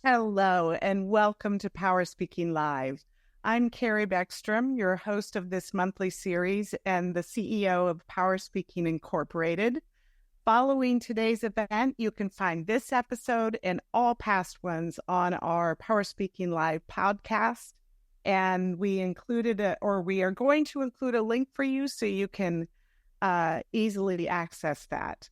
Hello, and welcome to PowerSpeaking Live. I'm Carrie Beckstrom, your host of this monthly series and the CEO of PowerSpeaking Incorporated. Following today's event, you can find this episode and all past ones on our PowerSpeaking Live podcast. And we are going to include a link for you so you can easily access that.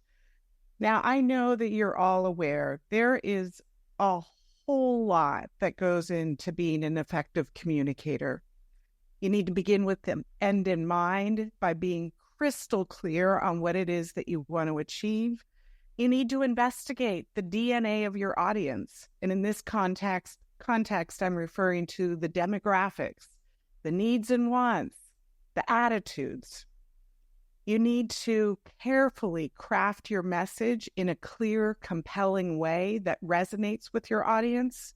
Now, I know that you're all aware there is a whole lot that goes into being an effective communicator. You need to begin with the end in mind by being crystal clear on what it is that you want to achieve. You need to investigate the DNA of your audience. And in this context, I'm referring to the demographics, the needs and wants, the attitudes. You need to carefully craft your message in a clear, compelling way that resonates with your audience.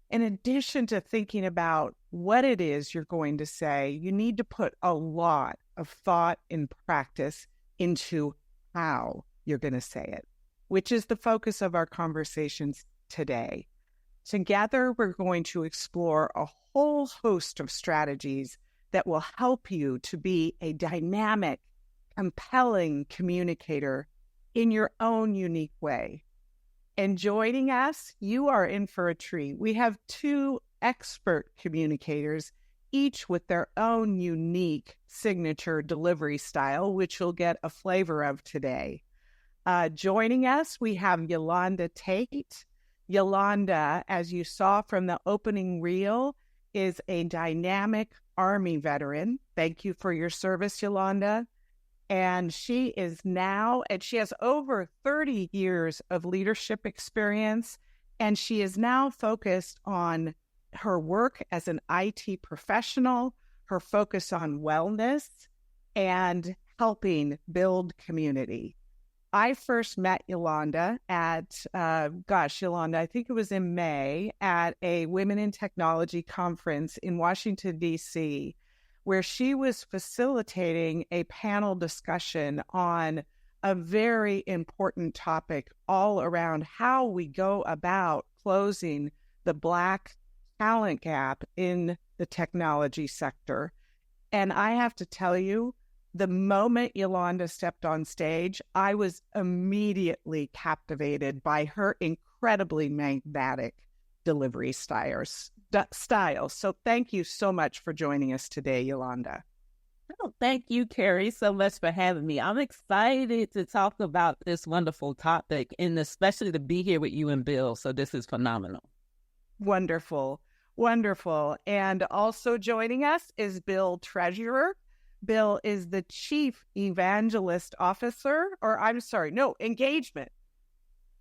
In addition to thinking about what it is you're going to say, you need to put a lot of thought and practice into how you're going to say it, which is the focus of our conversations today. Together, we're going to explore a whole host of strategies that will help you to be a dynamic, compelling communicator in your own unique way. And joining us, you are in for a treat. We have two expert communicators, each with their own unique signature delivery style, which you'll get a flavor of today. Joining us, we have Yolanda Tate. Yolanda, as you saw from the opening reel, is a dynamic Army veteran. Thank you for your service, Yolanda. And she has over 30 years of leadership experience, and she is now focused on her work as an IT professional, her focus on wellness, and helping build community. I first met Yolanda at, Yolanda, I think it was in May, at a Women in Technology conference in Washington, D.C., where she was facilitating a panel discussion on a very important topic all around how we go about closing the Black talent gap in the technology sector. And I have to tell you, the moment Yolanda stepped on stage, I was immediately captivated by her incredibly magnetic delivery styles. So thank you so much for joining us today, Yolanda. Oh, thank you, Carrie, so much for having me. I'm excited to talk about this wonderful topic and especially to be here with you and Bill. So this is phenomenal. Wonderful. Wonderful. And also joining us is Bill Treasurer. Bill is the Chief Evangelist Officer, engagement.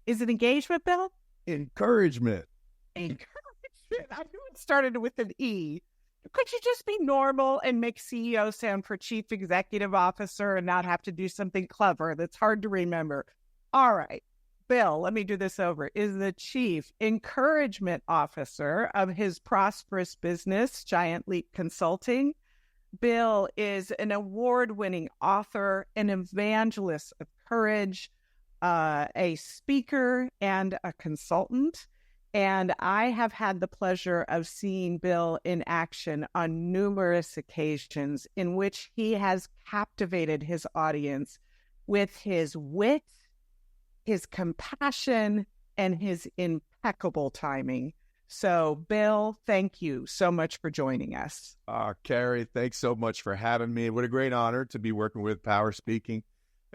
Is it engagement, Bill? Encouragement. Encouragement. I knew it started with an E. Could you just be normal and make CEO stand for Chief Executive Officer and not have to do something clever that's hard to remember? All right. Bill, let me do this over, is the Chief Encouragement Officer of his prosperous business, Giant Leap Consulting. Bill is an award-winning author, an evangelist of courage, a speaker, and a consultant. And I have had the pleasure of seeing Bill in action on numerous occasions in which he has captivated his audience with his wit, his compassion, and his impeccable timing. So, Bill, thank you so much for joining us. Carrie, thanks so much for having me. What a great honor to be working with PowerSpeaking.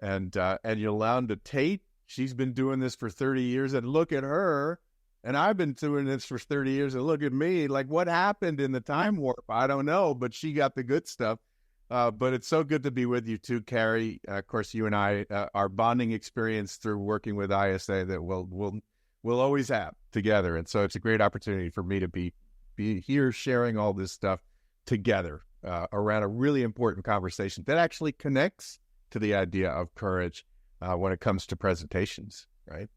And Yolanda Tate, she's been doing this for 30 years, and look at her. And I've been doing this for 30 years, and look at me. Like, what happened in the time warp? I don't know, but she got the good stuff. But it's so good to be with you too, Carrie. Of course, you and I, our bonding experience through working with ISA that we'll always have together. And so it's a great opportunity for me to be here sharing all this stuff together around a really important conversation that actually connects to the idea of courage when it comes to presentations, right?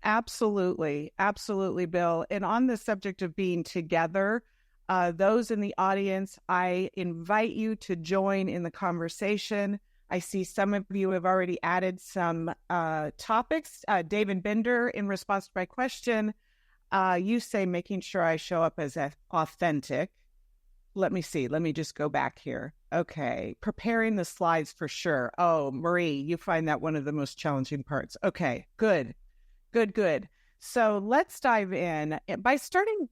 Absolutely. Absolutely, Bill. And on the subject of being together, those in the audience, I invite you to join in the conversation. I see some of you have already added some topics. David Bender, in response to my question, you say making sure I show up as authentic. Let me see. Let me just go back here. Okay. Preparing the slides for sure. Oh, Marie, you find that one of the most challenging parts. Okay. Good. So let's dive in. By starting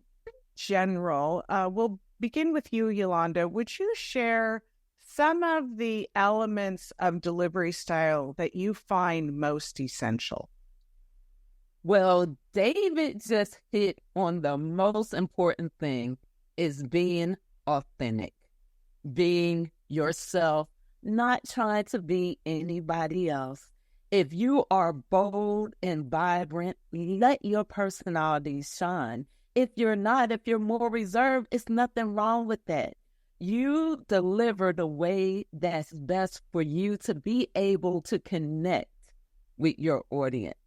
general, we'll begin with you, Yolanda. Would you share some of the elements of delivery style that you find most essential? Well, David just hit on the most important thing, is being authentic, being yourself, not trying to be anybody else. If you are bold and vibrant, let your personality shine. If you're not, if you're more reserved, it's nothing wrong with that. You deliver the way that's best for you to be able to connect with your audience.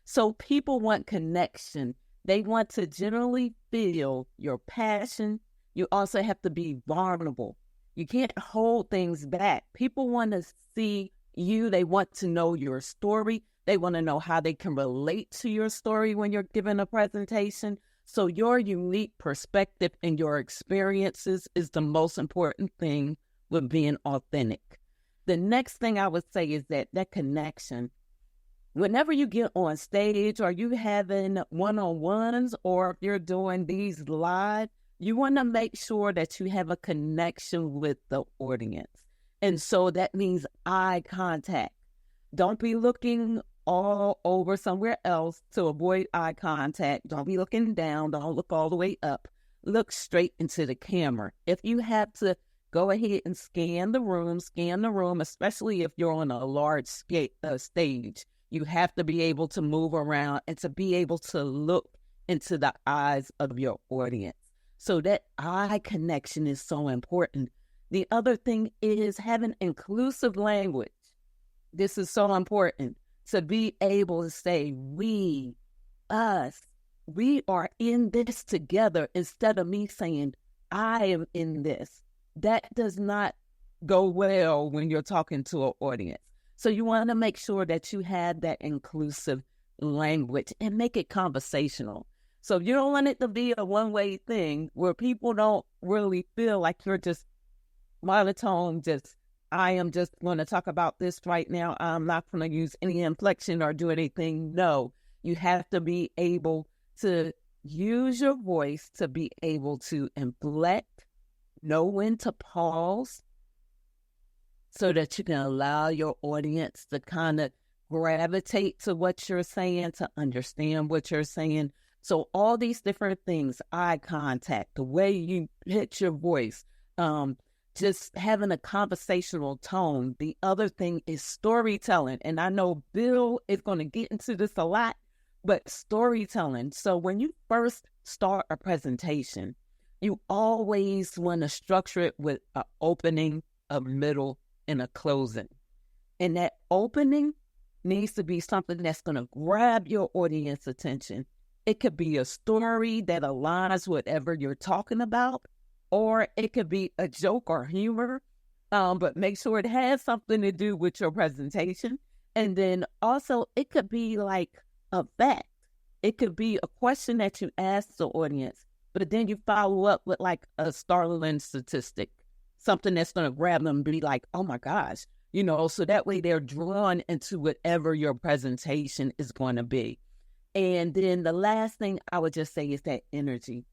So people want connection. They want to generally feel your passion. You also have to be vulnerable. You can't hold things back. People want to see you. They want to know your story. They want to know how they can relate to your story when you're giving a presentation. So your unique perspective and your experiences is the most important thing with being authentic. The next thing I would say is that connection. Whenever you get on stage or you having one-on-ones or if you're doing these live, you want to make sure that you have a connection with the audience. And so that means eye contact. Don't be looking all over somewhere else to avoid eye contact. Don't be looking down. Don't look all the way up. Look straight into the camera. If you have to go ahead and scan the room, especially if you're on a large stage. You have to be able to move around and to be able to look into the eyes of your audience. So that eye connection is so important. The other thing is having inclusive language. This is so important, to be able to say we, us, we are in this together instead of me saying I am in this. That does not go well when you're talking to an audience. So you want to make sure that you have that inclusive language and make it conversational. So you don't want it to be a one-way thing where people don't really feel like you're just monotone, I am just going to talk about this right now. I'm not going to use any inflection or do anything. No, you have to be able to use your voice to be able to inflect, know when to pause, so that you can allow your audience to kind of gravitate to what you're saying, to understand what you're saying. So all these different things, eye contact, the way you hit your voice, just having a conversational tone. The other thing is storytelling. And I know Bill is going to get into this a lot, but storytelling. So when you first start a presentation, you always want to structure it with an opening, a middle, and a closing. And that opening needs to be something that's going to grab your audience attention. It could be a story that aligns with whatever you're talking about, or it could be a joke or humor, but make sure it has something to do with your presentation. And then also it could be like a fact. It could be a question that you ask the audience, but then you follow up with like a startling statistic, something that's going to grab them and be like, oh my gosh, so that way they're drawn into whatever your presentation is going to be. And then the last thing I would just say is that energy.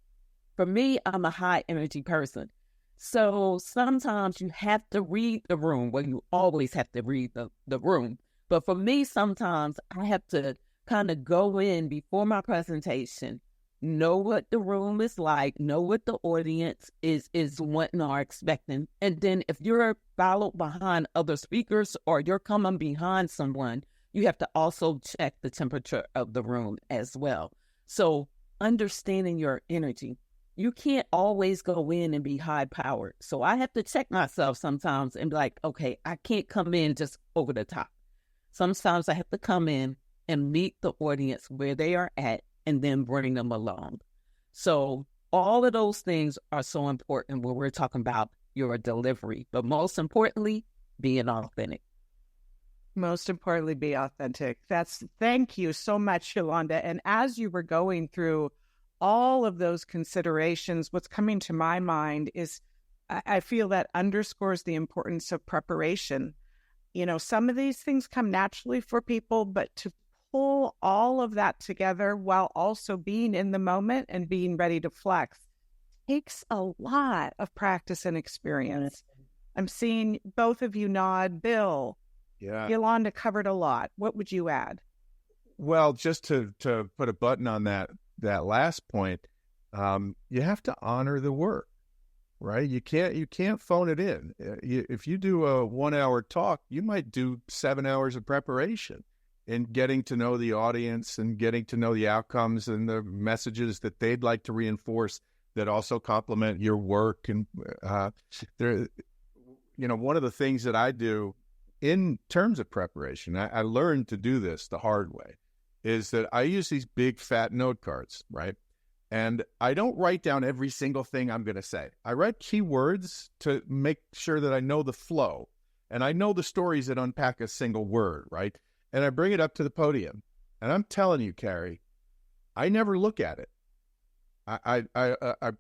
For me, I'm a high energy person. So sometimes you have to read the room. Well, you always have to read the room. But for me, sometimes I have to kind of go in before my presentation, know what the room is like, know what the audience is wanting or expecting. And then if you're followed behind other speakers or you're coming behind someone, you have to also check the temperature of the room as well. So understanding your energy. You can't always go in and be high powered. So I have to check myself sometimes and be like, okay, I can't come in just over the top. Sometimes I have to come in and meet the audience where they are at and then bring them along. So all of those things are so important when we're talking about your delivery, but most importantly, being authentic. Most importantly, be authentic. Thank you so much, Yolanda. And as you were going through all of those considerations, what's coming to my mind is I feel that underscores the importance of preparation. Some of these things come naturally for people, but to pull all of that together while also being in the moment and being ready to flex takes a lot of practice and experience. I'm seeing both of you nod. Bill, yeah, Yolanda covered a lot. What would you add? Well, just to put a button on that last point, you have to honor the work, right? You can't phone it in. If you do a 1 hour talk, you might do 7 hours of preparation in getting to know the audience and getting to know the outcomes and the messages that they'd like to reinforce that also complement your work. And one of the things that I do in terms of preparation, I learned to do this the hard way, is that I use these big fat note cards, right? And I don't write down every single thing I'm going to say. I write keywords to make sure that I know the flow and I know the stories that unpack a single word, right? And I bring it up to the podium. And I'm telling you, Carrie, I never look at it. I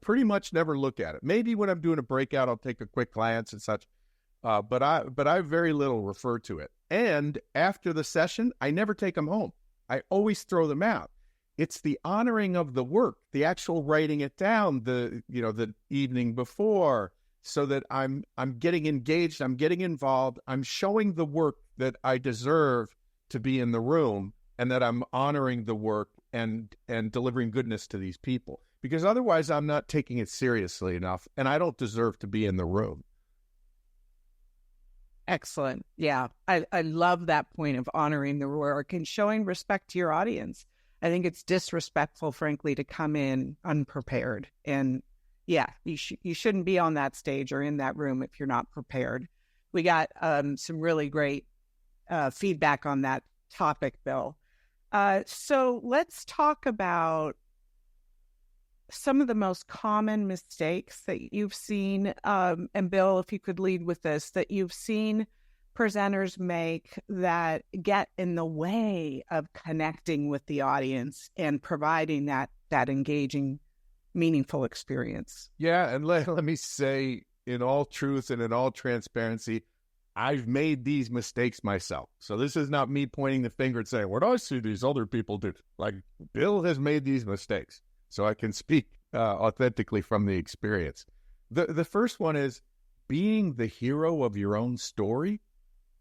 pretty much never look at it. Maybe when I'm doing a breakout, I'll take a quick glance and such. But I very little refer to it. And after the session, I never take them home. I always throw them out. It's the honoring of the work, the actual writing it down the evening before, so that I'm getting engaged, I'm getting involved, I'm showing the work that I deserve to be in the room, and that I'm honoring the work and delivering goodness to these people. Because otherwise I'm not taking it seriously enough, and I don't deserve to be in the room. Excellent. Yeah, I love that point of honoring the work and showing respect to your audience. I think it's disrespectful, frankly, to come in unprepared. And yeah, you shouldn't be on that stage or in that room if you're not prepared. We got some really great feedback on that topic, Bill. So let's talk about some of the most common mistakes that you've seen, and Bill, if you could lead with this, that you've seen presenters make that get in the way of connecting with the audience and providing that engaging, meaningful experience. Yeah, and let me say, in all truth and in all transparency, I've made these mistakes myself. So this is not me pointing the finger and saying, what do I see these other people do? Like, Bill has made these mistakes. So I can speak authentically from the experience. The first one is being the hero of your own story.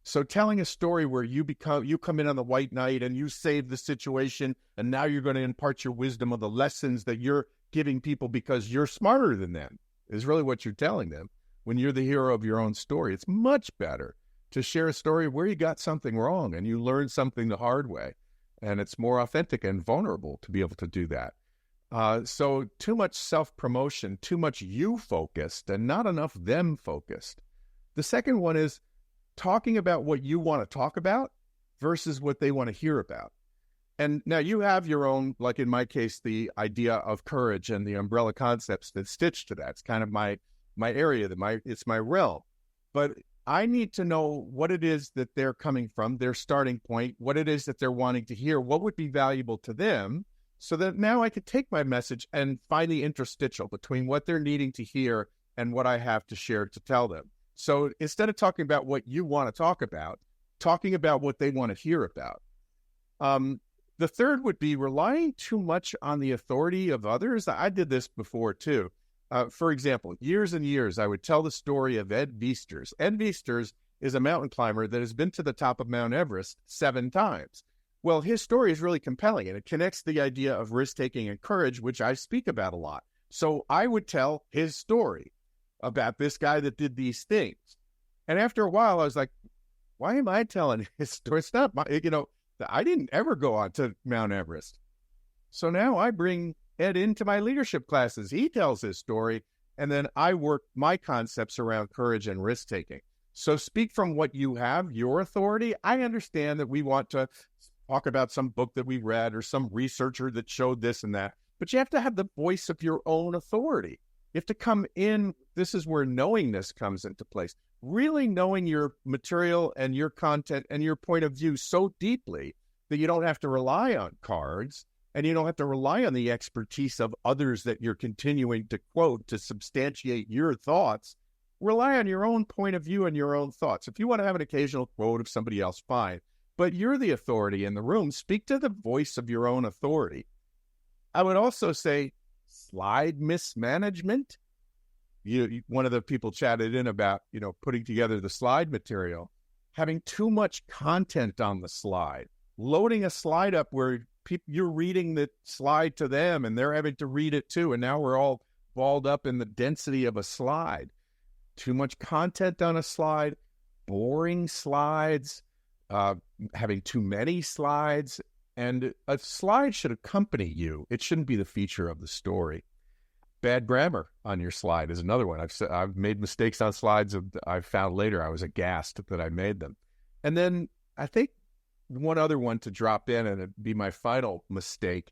So telling a story where you come in on the white knight and you save the situation, and now you're going to impart your wisdom of the lessons that you're giving people because you're smarter than them, is really what you're telling them. When you're the hero of your own story, it's much better to share a story where you got something wrong and you learned something the hard way. And it's more authentic and vulnerable to be able to do that. So too much self-promotion, too much you-focused and not enough them-focused. The second one is talking about what you want to talk about versus what they want to hear about. And now you have your own, like in my case, the idea of courage and the umbrella concepts that stitch to that. It's kind of my area, it's my realm. But I need to know what it is that they're coming from, their starting point, what it is that they're wanting to hear, what would be valuable to them, so that now I could take my message and find the interstitial between what they're needing to hear and what I have to share to tell them. So instead of talking about what you want to talk about, talking about what they want to hear about. The third would be relying too much on the authority of others. I did this before too. For example, years and years, I would tell the story of Ed Viesturs. Ed Viesturs is a mountain climber that has been to the top of Mount Everest 7 times. Well, his story is really compelling, and it connects the idea of risk-taking and courage, which I speak about a lot. So I would tell his story about this guy that did these things. And after a while, I was like, why am I telling his story? It's not my, I didn't ever go on to Mount Everest. So now I bring Ed into my leadership classes. He tells his story, and then I work my concepts around courage and risk-taking. So speak from what you have, your authority. I understand that we want to talk about some book that we read or some researcher that showed this and that, but you have to have the voice of your own authority. You have to come in. This is where knowingness comes into place. Really knowing your material and your content and your point of view so deeply that you don't have to rely on cards and you don't have to rely on the expertise of others that you're continuing to quote to substantiate your thoughts. Rely on your own point of view and your own thoughts. If you want to have an occasional quote of somebody else, fine. But you're the authority in the room. Speak to the voice of your own authority. I would also say slide mismanagement. One of the people chatted in about, putting together the slide material, having too much content on the slide, loading a slide up where you're reading the slide to them and they're having to read it too. And now we're all balled up in the density of a slide. Too much content on a slide, boring slides, having too many slides, and a slide should accompany you. It shouldn't be the feature of the story. Bad grammar on your slide is another one. I've made mistakes on slides. I found later I was aghast that I made them. And then I think one other one to drop in, and it'd be my final mistake,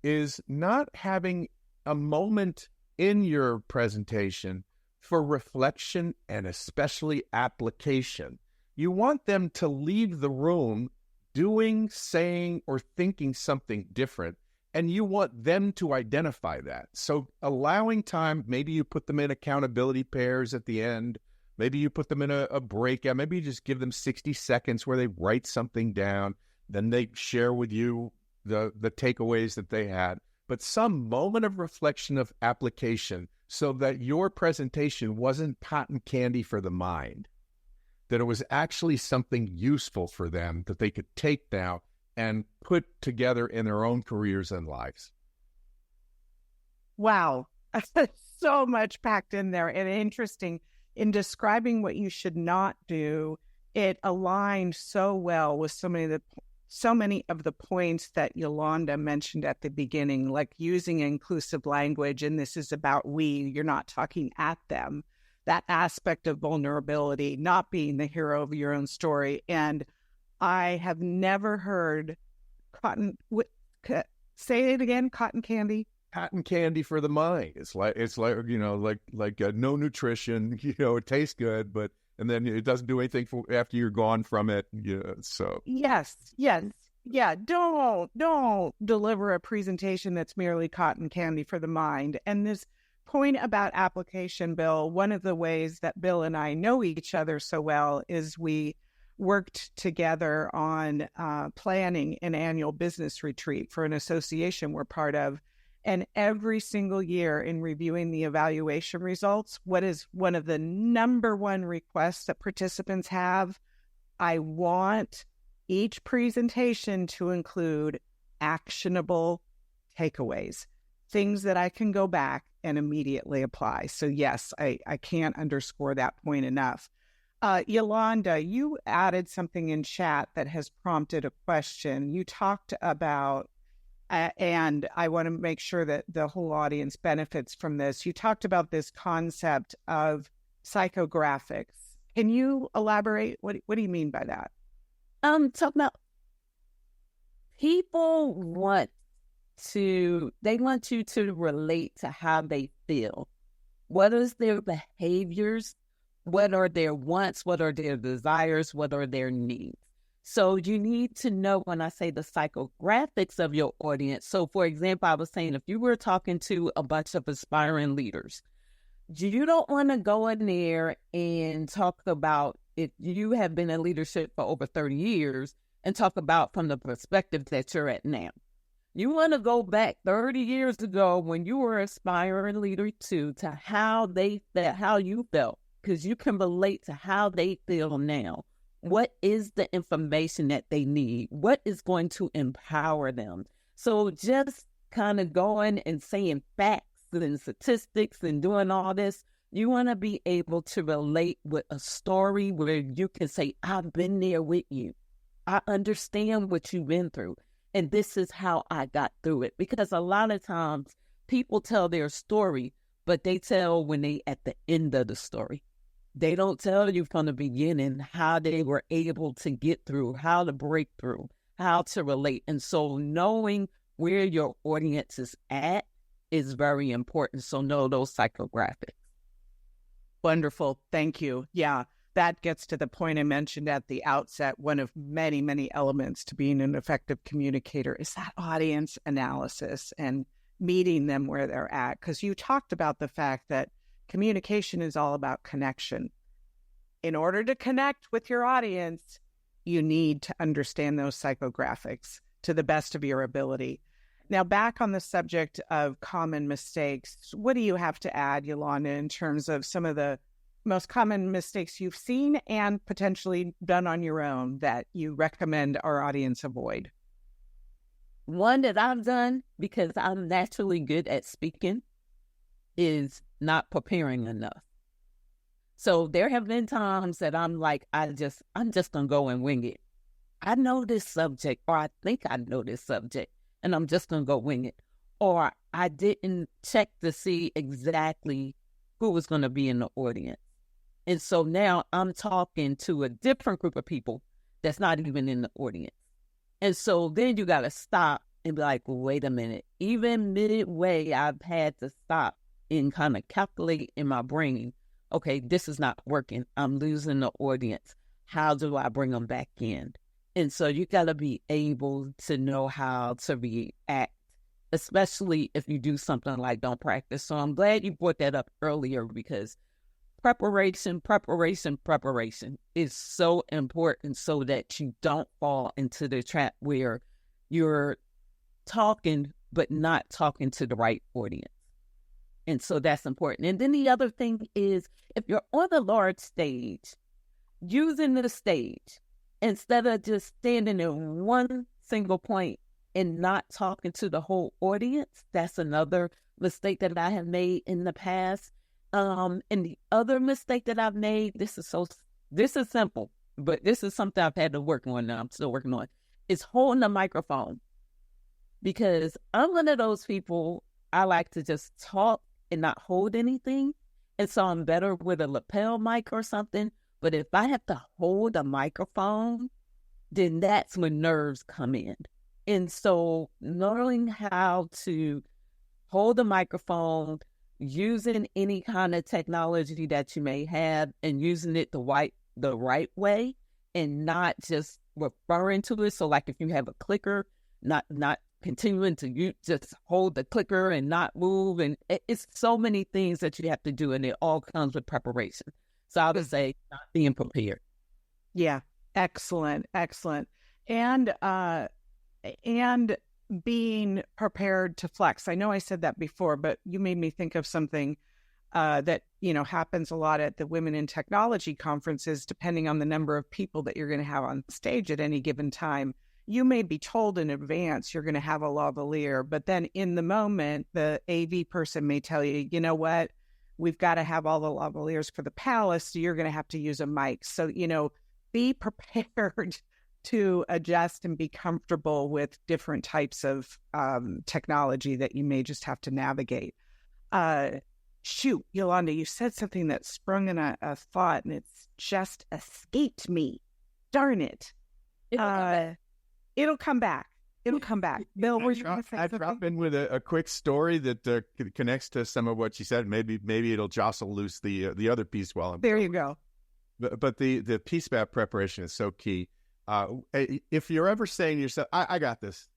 is not having a moment in your presentation for reflection and especially application. You want them to leave the room doing, saying, or thinking something different, and you want them to identify that. So allowing time, maybe you put them in accountability pairs at the end, maybe you put them in a breakout, maybe you just give them 60 seconds where they write something down, then they share with you the takeaways that they had, but some moment of reflection of application so that your presentation wasn't cotton candy for the mind, that it was actually something useful for them that they could take now and put together in their own careers and lives. Wow. So much packed in there, and interesting. In describing what you should not do, it aligned so well with so many of the points that Yolanda mentioned at the beginning, like using inclusive language, and this is about we, you're not talking at them. That aspect of vulnerability, not being the hero of your own story. And I have never heard say it again, cotton candy. Cotton candy for the mind. It's like no nutrition. It tastes good, but and then it doesn't do anything after you're gone from it. So yes. Don't deliver a presentation that's merely cotton candy for the mind. And this point about application, Bill, one of the ways that Bill and I know each other so well is we worked together on planning an annual business retreat for an association we're part of. And every single year in reviewing the evaluation results, what is one of the number one requests that participants have? I want each presentation to include actionable takeaways, things that I can go back and immediately apply. So yes, I can't underscore that point enough. Yolanda, you added something in chat that has prompted a question. You talked about, and I want to make sure that the whole audience benefits from this. You talked about this concept of psychographics. Can you elaborate? What do you mean by that? Talking about people want you to relate to how they feel. What is their behaviors? What are their wants? What are their desires? What are their needs? So you need to know when I say the psychographics of your audience. So for example, I was saying if you were talking to a bunch of aspiring leaders, you don't want to go in there and talk about if you have been in leadership for over 30 years and talk about from the perspective that you're at now. You want to go back 30 years ago when you were aspiring leader too, to how they felt, how you felt, because you can relate to how they feel now. What is the information that they need? What is going to empower them? So just kind of going and saying facts and statistics and doing all this, you want to be able to relate with a story where you can say, I've been there with you. I understand what you've been through. And this is how I got through it. Because a lot of times people tell their story, but they tell when they at the end of the story. They don't tell you from the beginning how they were able to get through, how to break through, how to relate. And so knowing where your audience is at is very important. So know those psychographics. Wonderful. Thank you. Yeah, that gets to the point I mentioned at the outset. One of many, many elements to being an effective communicator is that audience analysis and meeting them where they're at. Because you talked about the fact that communication is all about connection. In order to connect with your audience, you need to understand those psychographics to the best of your ability. Now, back on the subject of common mistakes, what do you have to add, Yolanda, in terms of some of the most common mistakes you've seen and potentially done on your own that you recommend our audience avoid? One that I've done, because I'm naturally good at speaking, is not preparing enough. So there have been times that I'm like, I'm just going to go and wing it. I know this subject, or I think I know this subject, and I'm just going to go wing it. Or I didn't check to see exactly who was going to be in the audience. And so now I'm talking to a different group of people that's not even in the audience. And so then you got to stop and be like, wait a minute. Even midway, I've had to stop and kind of calculate in my brain, okay, this is not working. I'm losing the audience. How do I bring them back in? And so you got to be able to know how to react, especially if you do something like don't practice. So I'm glad you brought that up earlier, because preparation is so important so that you don't fall into the trap where you're talking but not talking to the right audience. And so that's important. And then the other thing is, if you're on the large stage, using the stage, instead of just standing in one single point and not talking to the whole audience, that's another mistake that I have made in the past. And the other mistake that I've made, this is simple, but this is something I've had to work on and I'm still working on, is holding the microphone. Because I'm one of those people, I like to just talk and not hold anything. And so I'm better with a lapel mic or something. But if I have to hold a microphone, then that's when nerves come in. And so learning how to hold the microphone, using any kind of technology that you may have and using it the right way and not just referring to it. So like if you have a clicker, not continuing to just hold the clicker and not move. And it's so many things that you have to do, and it all comes with preparation. So I would say not being prepared. Yeah, excellent. And being prepared to flex. I know I said that before, but you made me think of something that, happens a lot at the Women in Technology conferences, depending on the number of people that you're going to have on stage at any given time. You may be told in advance you're going to have a lavalier, but then in the moment, the AV person may tell you, you know what, we've got to have all the lavaliers for the palace, so you're going to have to use a mic. So, be prepared to adjust and be comfortable with different types of technology that you may just have to navigate. Shoot, Yolanda, you said something that sprung in a thought, and it's just escaped me. Darn it. It'll come back. Bill, were you going to say something? I'd drop in with a quick story that connects to some of what she said. Maybe it'll jostle loose the other piece while I'm there. You go. But the piece about preparation is so key. If you're ever saying to yourself, I got this,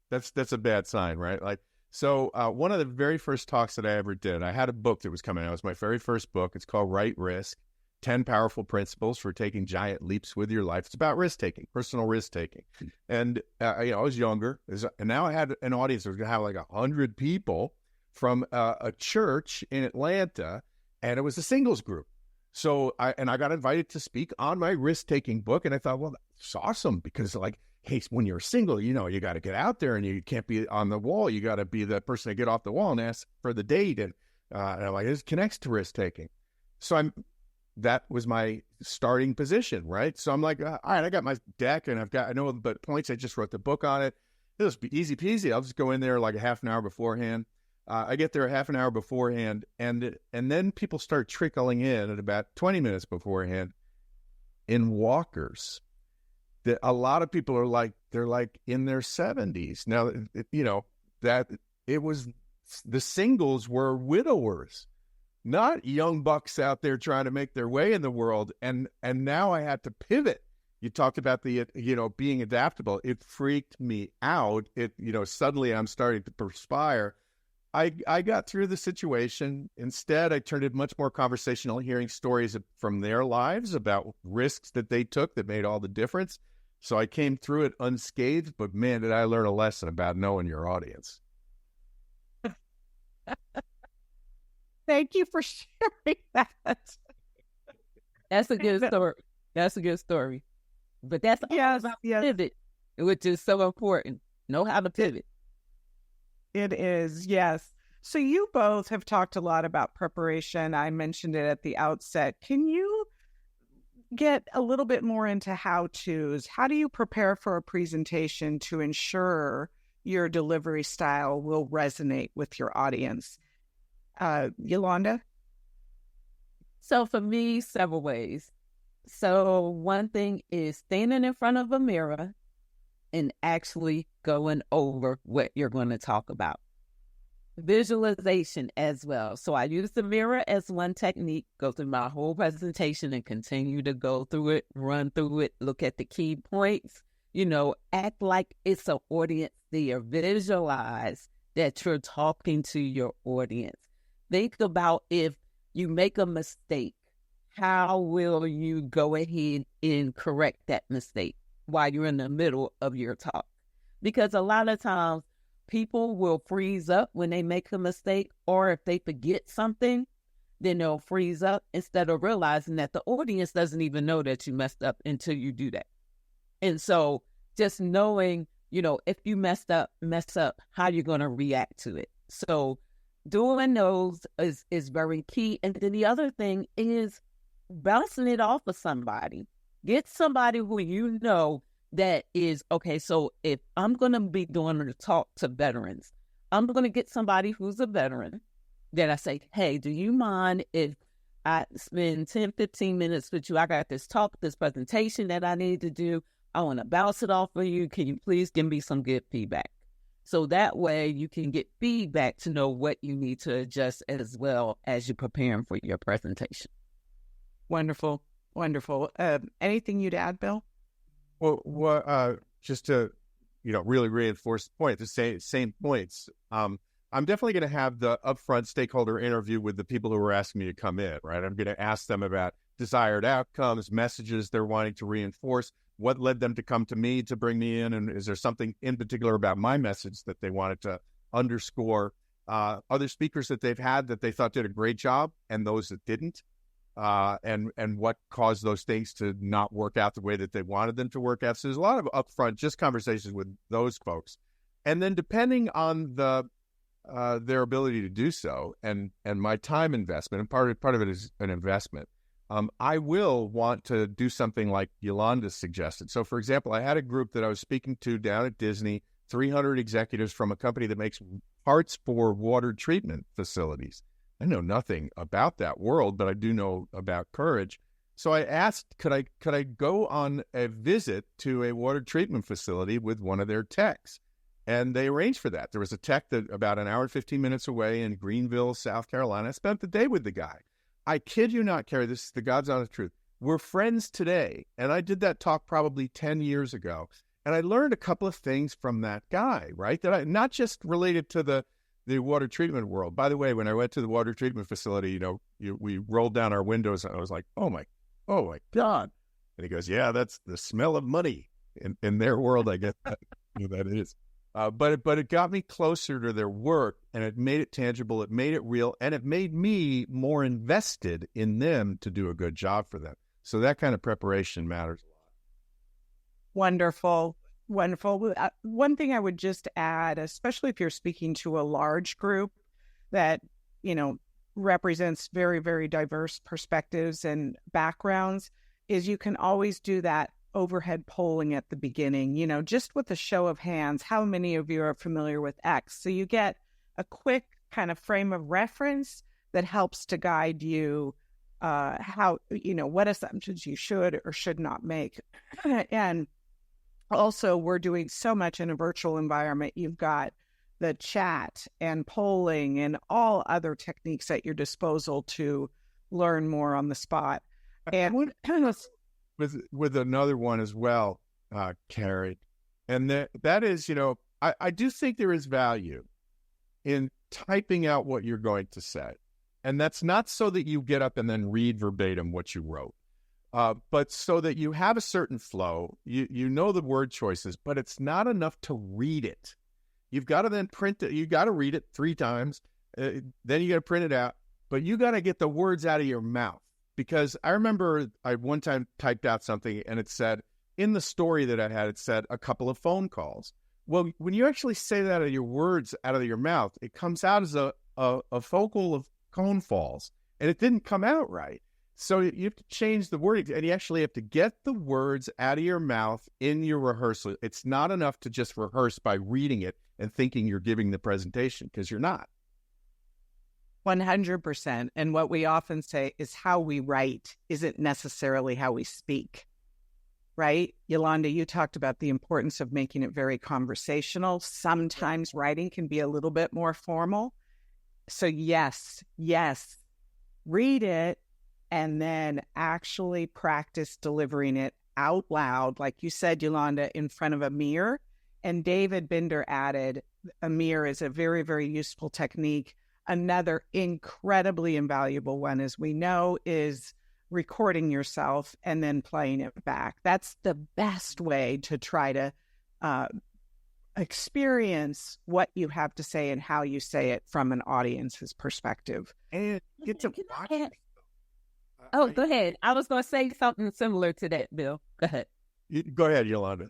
that's a bad sign, right? Like, so one of the very first talks that I ever did, I had a book that was coming out. It was my very first book. It's called Right Risk, 10 Powerful Principles for Taking Giant Leaps with Your Life. It's about risk-taking, personal risk-taking. And, I was younger, and now I had an audience that was going to have like 100 people from a church in Atlanta, and it was a singles group. So I got invited to speak on my risk-taking book, and I thought, well, that's awesome, because like, hey, when you're single, you got to get out there, and you can't be on the wall. You got to be the person to get off the wall and ask for the date. And I'm like, this connects to risk-taking. So that was my starting position, right? So I'm like, all right, I got my deck, and I know the points. I just wrote the book on it. It was easy peasy. I'll just go in there like a half an hour beforehand. I get there a half an hour beforehand, and then people start trickling in at about 20 minutes beforehand in walkers. That a lot of people are like, they're like in their 70s. Now, that it was, the singles were widowers, not young bucks out there trying to make their way in the world. And now I had to pivot. You talked about the, being adaptable. It freaked me out. Suddenly I'm starting to perspire. I got through the situation. Instead, I turned it much more conversational, hearing stories from their lives about risks that they took that made all the difference. So I came through it unscathed, but man, did I learn a lesson about knowing your audience. Thank you for sharing that. That's a good story. That's a good story. But that's all about pivot, which is so important. Know how to pivot. It is, yes. So you both have talked a lot about preparation. I mentioned it at the outset. Can you get a little bit more into how-tos? How do you prepare for a presentation to ensure your delivery style will resonate with your audience? Yolanda? So for me, several ways. So one thing is standing in front of a mirror and actually going over what you're going to talk about. Visualization as well. So I use the mirror as one technique, go through my whole presentation and continue to go through it, run through it, look at the key points, act like it's an audience there. Visualize that you're talking to your audience. Think about if you make a mistake, how will you go ahead and correct that mistake while you're in the middle of your talk? Because a lot of times people will freeze up when they make a mistake, or if they forget something, then they'll freeze up instead of realizing that the audience doesn't even know that you messed up until you do that. And so just knowing, if you mess up, how you're going to react to it. So doing those is very key. And then the other thing is bouncing it off of somebody. Get somebody who you know that is, okay, so if I'm going to be doing a talk to veterans, I'm going to get somebody who's a veteran. Then I say, hey, do you mind if I spend 10, 15 minutes with you? I got this talk, this presentation that I need to do. I want to bounce it off of you. Can you please give me some good feedback? So that way you can get feedback to know what you need to adjust as well as you're preparing for your presentation. Wonderful. Wonderful. Anything you'd add, Bill? Well, just to, really reinforce the point, the same points. I'm definitely going to have the upfront stakeholder interview with the people who are asking me to come in, right? I'm going to ask them about desired outcomes, messages they're wanting to reinforce, what led them to come to me to bring me in, and is there something in particular about my message that they wanted to underscore? Other speakers that they've had that they thought did a great job, and those that didn't. And what caused those things to not work out the way that they wanted them to work out. So there's a lot of upfront just conversations with those folks. And then depending on their ability to do so and my time investment, and part of it is an investment, I will want to do something like Yolanda suggested. So for example, I had a group that I was speaking to down at Disney, 300 executives from a company that makes parts for water treatment facilities. I know nothing about that world, but I do know about courage. So I asked, could I go on a visit to a water treatment facility with one of their techs? And they arranged for that. There was a tech that about an hour and 15 minutes away in Greenville, South Carolina. I spent the day with the guy. I kid you not, Carrie, this is the God's honest truth. we're friends today. And I did that talk probably 10 years ago. And I learned a couple of things from that guy, right? That I not just related to the water treatment world. By the way, when I went to the water treatment facility, we rolled down our windows and I was like, oh my God. And he goes, yeah, that's the smell of money in their world. I guess that is. But it got me closer to their work, and it made it tangible. It made it real, and it made me more invested in them to do a good job for them. So that kind of preparation matters a lot. Wonderful. Wonderful. One thing I would just add, especially if you're speaking to a large group that, represents very, very diverse perspectives and backgrounds, is you can always do that overhead polling at the beginning, just with a show of hands, how many of you are familiar with X? So you get a quick kind of frame of reference that helps to guide you how, what assumptions you should or should not make. And also, we're doing so much in a virtual environment. You've got the chat and polling and all other techniques at your disposal to learn more on the spot. And with another one as well, Carrie, and that is, I do think there is value in typing out what you're going to say. And that's not so that you get up and then read verbatim what you wrote. But so that you have a certain flow, you know the word choices, but it's not enough to read it. You've got to then print it. You got to read it 3 times. Then you got to print it out. But you got to get the words out of your mouth. Because I remember I one time typed out something and it said, in the story that I had, it said a couple of phone calls. Well, when you actually say that out of your words out of your mouth, it comes out as a focal of cone falls. And it didn't come out right. So you have to change the wording, and you actually have to get the words out of your mouth in your rehearsal. It's not enough to just rehearse by reading it and thinking you're giving the presentation, because you're not. 100%. And what we often say is how we write isn't necessarily how we speak, right? Yolanda, you talked about the importance of making it very conversational. Sometimes writing can be a little bit more formal. So yes, read it, and then actually practice delivering it out loud, like you said, Yolanda, in front of a mirror. And David Binder added, a mirror is a very, very useful technique. Another incredibly invaluable one, as we know, is recording yourself and then playing it back. That's the best way to try to experience what you have to say and how you say it from an audience's perspective. And get to watch it. Go ahead. I was going to say something similar to that, Bill. Go ahead. Go ahead, Yolanda.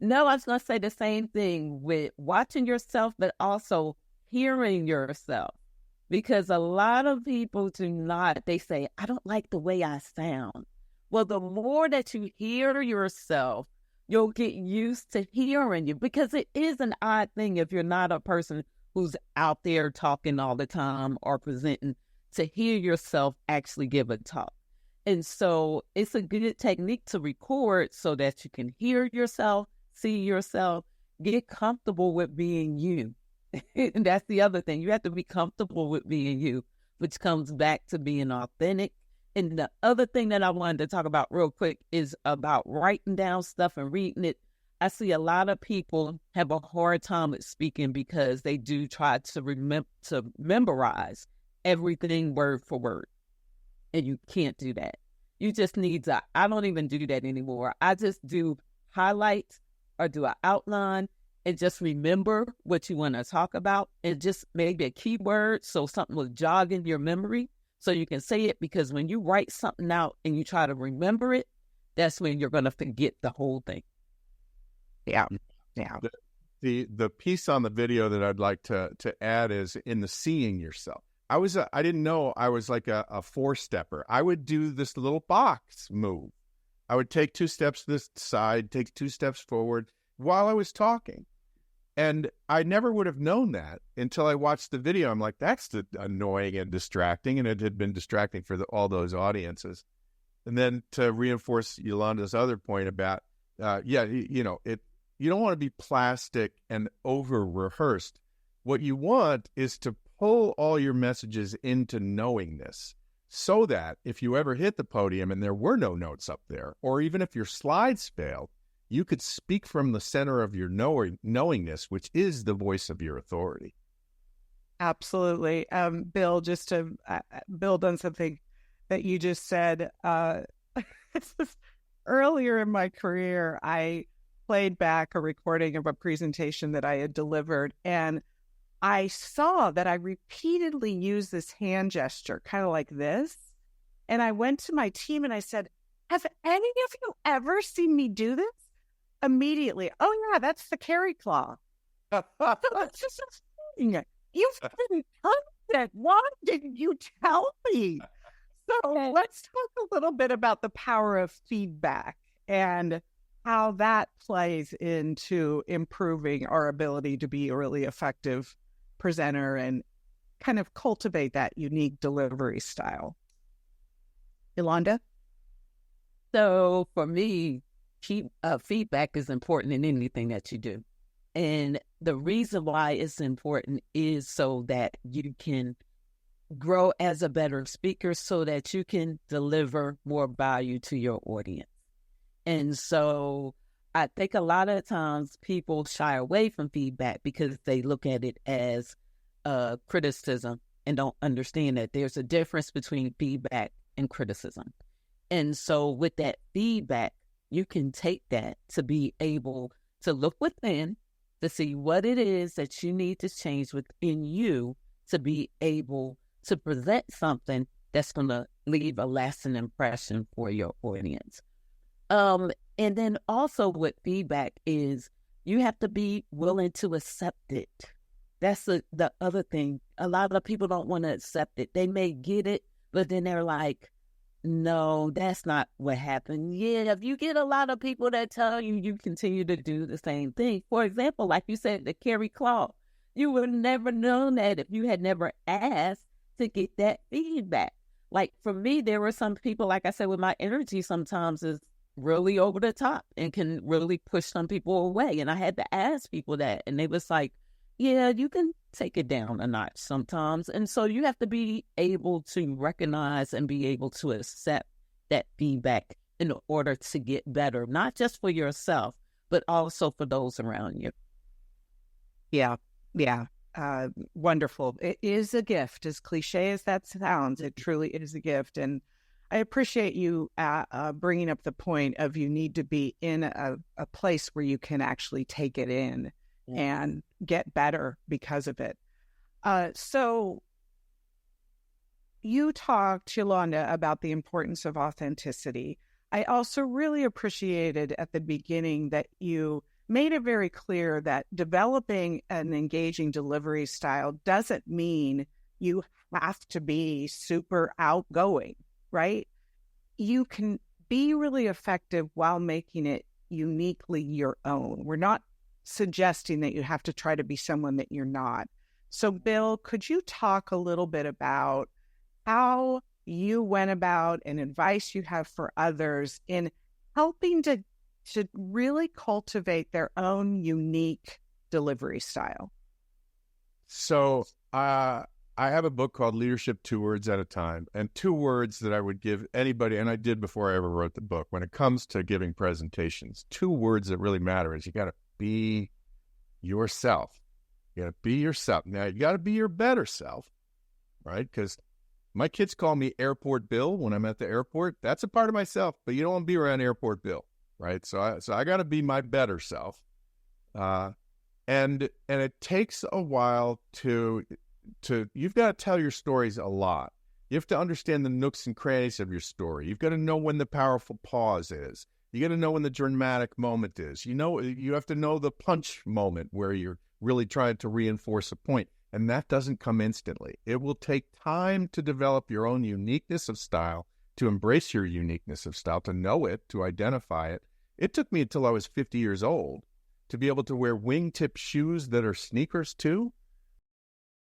No, I was going to say the same thing with watching yourself, but also hearing yourself. Because a lot of people do not, they say, I don't like the way I sound. Well, the more that you hear yourself, you'll get used to hearing you, because it is an odd thing if you're not a person who's out there talking all the time or presenting, to hear yourself actually give a talk. And so it's a good technique to record so that you can hear yourself, see yourself, get comfortable with being you. And that's the other thing. You have to be comfortable with being you, which comes back to being authentic. And the other thing that I wanted to talk about real quick is about writing down stuff and reading it. I see a lot of people have a hard time with speaking because they do try to memorize everything word for word. And you can't do that. You just need to, I don't even do that anymore. I just do highlights or do an outline and just remember what you want to talk about, and just maybe a keyword so something will jog in your memory so you can say it, because when you write something out and you try to remember it, that's when you're going to forget the whole thing. Yeah. The piece on the video that I'd like to add is in the seeing yourself. I didn't know I was like a 4-stepper. I would do this little box move. I would take 2 steps to this side, take 2 steps forward while I was talking. And I never would have known that until I watched the video. I'm like, that's annoying and distracting. And it had been distracting for all those audiences. And then to reinforce Yolanda's other point about, you don't want to be plastic and over-rehearsed. What you want is to pull all your messages into knowingness so that if you ever hit the podium and there were no notes up there, or even if your slides failed, you could speak from the center of your knowingness, which is the voice of your authority. Absolutely. Bill, just to build on something that you just said, earlier in my career, I played back a recording of a presentation that I had delivered, and I saw that I repeatedly used this hand gesture, kind of like this. And I went to my team and I said, have any of you ever seen me do this? Immediately, oh yeah, that's the Carrie claw. So that's just a thing. You've been that. Why didn't you tell me? So let's talk a little bit about the power of feedback and how that plays into improving our ability to be a really effective presenter and kind of cultivate that unique delivery style. Yolanda? So for me, feedback is important in anything that you do. And the reason why it's important is so that you can grow as a better speaker, so that you can deliver more value to your audience. And so I think a lot of times people shy away from feedback because they look at it as criticism and don't understand that there's a difference between feedback and criticism. And so with that feedback, you can take that to be able to look within to see what it is that you need to change within you to be able to present something that's going to leave a lasting impression for your audience. And then also with feedback is you have to be willing to accept it. That's the other thing. A lot of people don't want to accept it. They may get it, but then they're like, no, that's not what happened. Yeah, if you get a lot of people that tell you, you continue to do the same thing. For example, like you said, the Carrie claw, you would never known that if you had never asked to get that feedback. Like for me, there were some people, like I said, with my energy sometimes is really over the top and can really push some people away. And I had to ask people that, and they was like, yeah, you can take it down a notch sometimes. And so you have to be able to recognize and be able to accept that feedback in order to get better, not just for yourself, but also for those around you. Yeah. Wonderful. It is a gift, as cliche as that sounds. It truly is a gift. And I appreciate you bringing up the point of you need to be in a place where you can actually take it in and get better because of it. So you talked, Yolanda, about the importance of authenticity. I also really appreciated at the beginning that you made it very clear that developing an engaging delivery style doesn't mean you have to be super outgoing, right? You can be really effective while making it uniquely your own. We're not suggesting that you have to try to be someone that you're not. So, Bill, could you talk a little bit about how you went about and advice you have for others in helping to really cultivate their own unique delivery style? So I have a book called Leadership 2 Words at a Time, and 2 words that I would give anybody, and I did before I ever wrote the book, when it comes to giving presentations, 2 words that really matter is you got to be yourself. You got to be yourself. Now, you got to be your better self, right? Because my kids call me Airport Bill when I'm at the airport. That's a part of myself, but you don't want to be around Airport Bill, right? So I got to be my better self. And it takes a while to you've got to tell your stories a lot. You have to understand the nooks and crannies of your story. You've got to know when the powerful pause is. You got to know when the dramatic moment is. You have to know the punch moment where you're really trying to reinforce a point. And that doesn't come instantly. It will take time to develop your own uniqueness of style, to embrace your uniqueness of style, to know it, to identify it. It took me until I was 50 years old to be able to wear wingtip shoes that are sneakers too,